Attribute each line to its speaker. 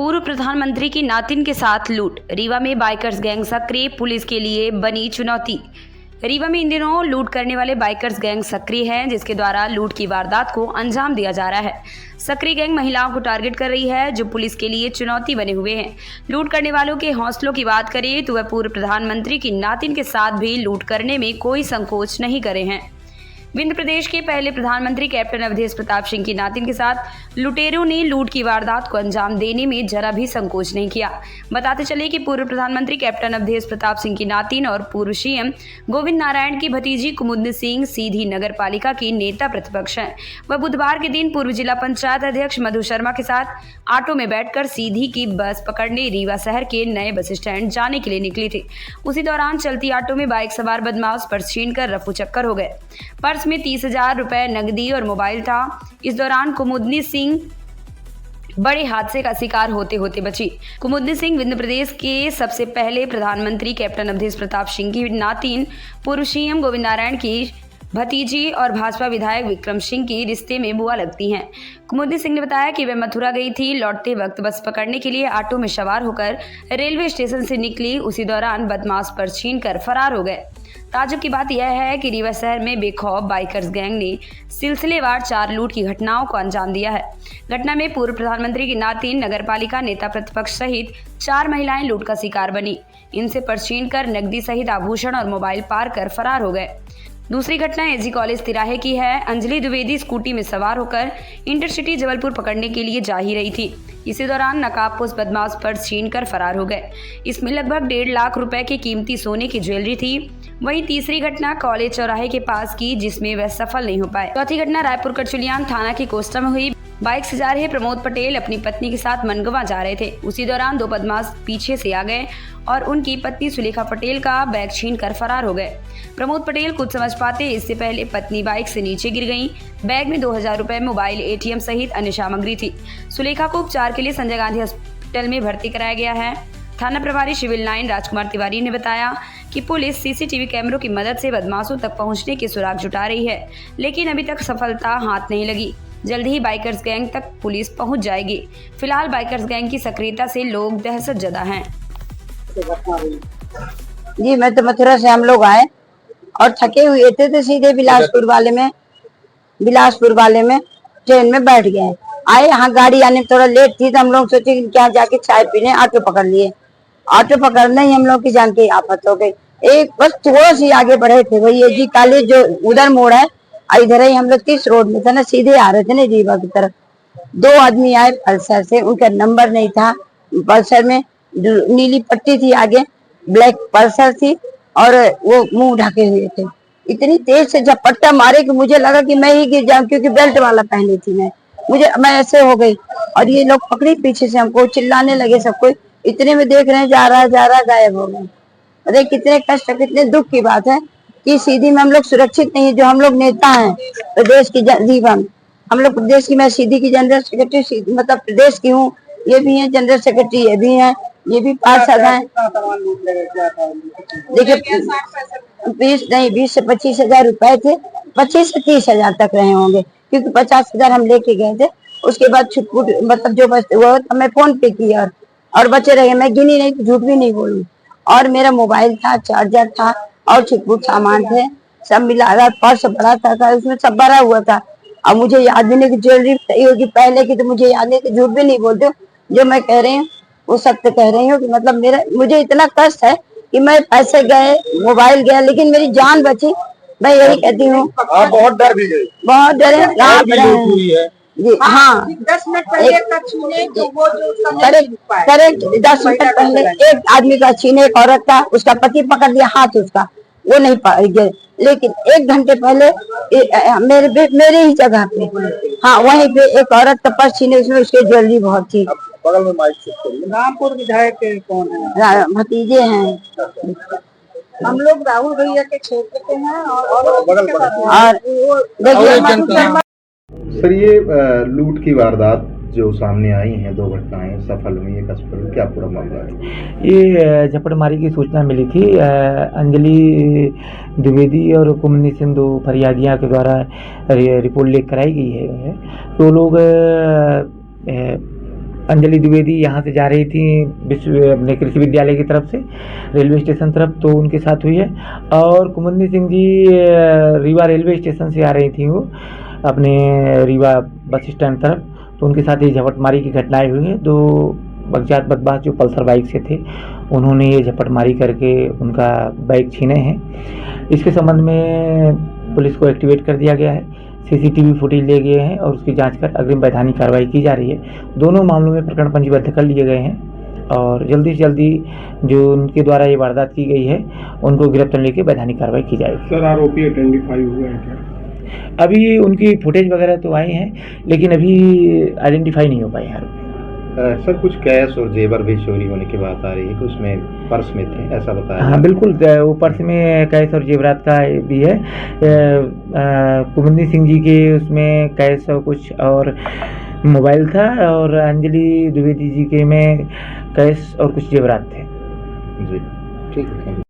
Speaker 1: पूर्व प्रधानमंत्री की नातिन के साथ लूट। रीवा में बाइकर्स गैंग सक्रिय, पुलिस के लिए बनी चुनौती। रीवा में इन दिनों लूट करने वाले बाइकर्स गैंग सक्रिय हैं, जिसके द्वारा लूट की वारदात को अंजाम दिया जा रहा है। सक्रिय गैंग महिलाओं को टारगेट कर रही है, जो पुलिस के लिए चुनौती बने हुए हैं। लूट करने वालों के हौसलों की बात करें तो वह पूर्व प्रधानमंत्री की नातिन के साथ भी लूट करने में कोई संकोच नहीं करे हैं। विंध्य प्रदेश के पहले प्रधानमंत्री कैप्टन अवधेश प्रताप सिंह की नातिन के साथ लुटेरों ने लूट की वारदात को अंजाम देने में जरा भी संकोच नहीं किया। बताते चले कि पूर्व प्रधानमंत्री कैप्टन अवधेश प्रताप सिंह की नातिन और पूर्व सीएम गोविंद नारायण की भतीजी कुमुदनी सिंह सीधी नगर पालिका की नेता प्रतिपक्ष हैं। वह बुधवार के दिन पूर्व जिला पंचायत अध्यक्ष मधु शर्मा के साथ ऑटो में बैठकर सीधी की बस पकड़ने रीवा शहर के नए बस स्टैंड जाने के लिए निकली थी। उसी दौरान चलती ऑटो में बाइक सवार बदमाश पर्स छीनकर रफू चक्कर हो गए। पर्स में 30,000 रुपए नकदी और मोबाइल था। इस दौरान कुमुदनी सिंह बड़े हादसे का शिकार होते होते बची। कुमुदनी सिंह विंध्य प्रदेश के सबसे पहले प्रधानमंत्री कैप्टन अवधेश प्रताप सिंह की नातिन, पूर्व सीएम गोविंद नारायण की भतीजी और भाजपा विधायक विक्रम सिंह की रिश्ते में बुआ लगती हैं। कुमुदनी सिंह ने बताया कि वे मथुरा गई थी। लौटते वक्त बस पकड़ने के लिए ऑटो में सवार होकर रेलवे स्टेशन से निकली। उसी दौरान बदमाश पर्स छीनकर फरार हो गए। ताज्जुब की बात यह है कि रीवा शहर में बेखौफ बाइकर्स गैंग ने सिलसिलेवार 4 लूट की घटनाओं को अंजाम दिया है। घटना में पूर्व प्रधानमंत्री की नातिन, नगरपालिका नेता प्रतिपक्ष सहित 4 महिलाएं लूट का शिकार बनी। इनसे पर्स छीनकर नकदी सहित आभूषण और मोबाइल पार कर फरार हो गए। दूसरी घटना एजी कॉलेज तिराहे की है। अंजलि द्विवेदी स्कूटी में सवार होकर इंटरसिटी जबलपुर पकड़ने के लिए जा ही रही थी। इसी दौरान नकाबपोश बदमाश पर्स छीनकर फरार हो गए। इसमें लगभग 1.5 लाख रुपए की कीमती सोने की ज्वेलरी थी। वहीं तीसरी घटना कॉलेज चौराहे के पास की, जिसमें वह सफल नहीं हो पाए। चौथी घटना रायपुर कचुलियान थाना की कोस्टा में हुई। बाइक से जा रहे प्रमोद पटेल अपनी पत्नी के साथ मनगवा जा रहे थे। उसी दौरान 2 बदमाश पीछे से आ गए और उनकी पत्नी सुलेखा पटेल का बैग छीनकर फरार हो गए। प्रमोद पटेल कुछ समझ पाते इससे पहले पत्नी बाइक से नीचे गिर गईं। बैग में 2,000 रुपए, मोबाइल, एटीएम सहित अन्य सामग्री थी। सुलेखा को उपचार के लिए संजय गांधी हॉस्पिटल में भर्ती कराया गया है। थाना प्रभारी सिविल लाइन राजकुमार तिवारी ने बताया कि पुलिस सीसीटीवी कैमरों की मदद से बदमाशों तक पहुंचने के सुराग जुटा रही है, लेकिन अभी तक सफलता हाथ नहीं लगी। जल्द ही बाइकर्स गैंग तक पुलिस पहुंच जाएगी। फिलहाल बाइकर्स गैंग की सक्रियता से लोग दहशत जदा हैं।
Speaker 2: जी, मैं तो मथुरा से हम लोग आए और थके हुए थे तो सीधे बिलासपुर वाले में ट्रेन में बैठ गए। आए यहाँ गाड़ी आने में थोड़ा लेट थी तो हम लोग सोचे कि क्या जाके चाय पीने, ऑटो पकड़ लिए। ऑटो पकड़ने ही हम लोग की जान की आफत हो गई। एक बस थोड़ा सी आगे बढ़े थे, वही एजी कॉलेज जो उधर मोड़ है, इधर ही हम लोग 30 रोड में थे ना, सीधे आ रहे थे ना रीवा की तरफ। 2 आदमी आए पल्सर से, उनका नंबर नहीं था। पल्सर में नीली पट्टी थी, आगे ब्लैक पल्सर थी और वो मुंह ढके हुए थे। इतनी तेज से झपट्टा मारे कि मुझे लगा कि मैं ही गिर जाऊं, क्योंकि बेल्ट वाला पहनी थी मैं ऐसे हो गई। और ये लोग पकड़ी पीछे से हमको, चिल्लाने लगे सब कोई। इतने में देख रहे हैं जा रहा गायब हो गए। अरे कितने कष्ट, कितने दुख की बात है कि सीधी में हम लोग सुरक्षित नहीं है। जो हम लोग नेता हैं प्रदेश की, हम लोग प्रदेश की, मैं सीधी की जनरल सेक्रेटरी, मतलब प्रदेश की हूँ। ये भी है जनरल सेक्रेटरी, ये भी है, ये भी पार्षद हैं। देखिए 20 से 25,000 रुपए थे। 25 से 30,000 तक रहे होंगे, क्योंकि 50,000 हम लेके गए थे। उसके बाद छुटपुट, मतलब जो बचते हुआ तो मैं फोन पे किया और बचे रहे। मैं गिनी नहीं, झूठ भी नहीं बोलूं। और मेरा मोबाइल था, चार्जर था और छुटपुट सामान थे, सब मिला रहा। पर्स बड़ा था, उसमें सब भरा हुआ था। अब मुझे याद भी नहीं कि ज्वेलरी सही होगी पहले की, तो मुझे याद नहीं, झूठ भी नहीं बोलते। जो मैं कह रही हूँ वो सत्य कह रही हूँ कि मतलब मुझे इतना कष्ट है कि मैं पैसे गए, मोबाइल गया, लेकिन मेरी जान बची। मैं यही कहती हूँ।
Speaker 3: बहुत डर भी गए,
Speaker 2: बहुत डरे जी। हाँ,
Speaker 4: 10 मिनट पहले का छीने तो वो जो
Speaker 2: करेक्ट 10 मिनट पहले एक आदमी का छीने, एक औरत का, उसका पति पकड़ दिया हाथ, उसका वो नहीं पाए गए। लेकिन 1 घंटे पहले मेरे ही जगह पे, हाँ वहीं पे एक औरत का पर्स छीने, उसमें उसकी ज्वेलरी बहुत थी।
Speaker 3: बगल में माइक चेक करिए। रामपुर विधायक कौन है?
Speaker 2: भतीजे हैं।
Speaker 4: हम लोग राहुल भैया के क्षेत्र के हैं और
Speaker 3: बगल
Speaker 2: देखिए
Speaker 5: सर, ये लूट की वारदात जो सामने आई हैं, 2 घटनाएं सफल हुई है कसबर, क्या पूरा मामला है?
Speaker 6: ये झपटमारी की सूचना मिली थी। अंजलि द्विवेदी और कुमुदनी सिंह, 2 फरियादियाँ के द्वारा रिपोर्ट लिख कराई गई है। तो लोग अंजलि द्विवेदी यहाँ से जा रही थी अपने कृषि विद्यालय की तरफ से रेलवे स्टेशन तरफ, तो उनके साथ हुई है। और कुमुदनी सिंह जी रीवा रेलवे स्टेशन से आ रही थी, वो अपने रीवा बस स्टैंड तरफ, तो उनके साथ ये झपटमारी की घटनाएं हुई हैं। दो अज्ञात बदमाश जो पल्सर बाइक से थे, उन्होंने ये झपटमारी करके उनका बाइक छीने हैं। इसके संबंध में पुलिस को एक्टिवेट कर दिया गया है, सीसीटीवी फुटेज ले गए हैं और उसकी जांच कर अग्रिम वैधानिक कार्रवाई की जा रही है। दोनों मामलों में प्रकरण पंजीबद्ध कर लिए गए हैं और जल्दी से जल्दी जो उनके द्वारा ये वारदात की गई है उनको गिरफ्तार लेके वैधानिक कार्रवाई की जाएगी।
Speaker 3: सर आरोपी आइडेंटिफाई हुए हैं क्या?
Speaker 6: अभी उनकी फुटेज वगैरह तो आई हैं, लेकिन अभी आइडेंटिफाई नहीं हो पाए हैं आरोपी।
Speaker 5: सर कुछ कैश और जेवर भी चोरी होने की बात आ रही है कि उसमें पर्स में थे, ऐसा बताया।
Speaker 6: हाँ बिल्कुल, वो पर्स में कैश और जेवरात का भी है। कुमुदनी सिंह जी के उसमें कैश और कुछ और मोबाइल था, और अंजलि द्विवेदी जी के में कैश और कुछ जेवरात थे।
Speaker 5: जी ठीक है।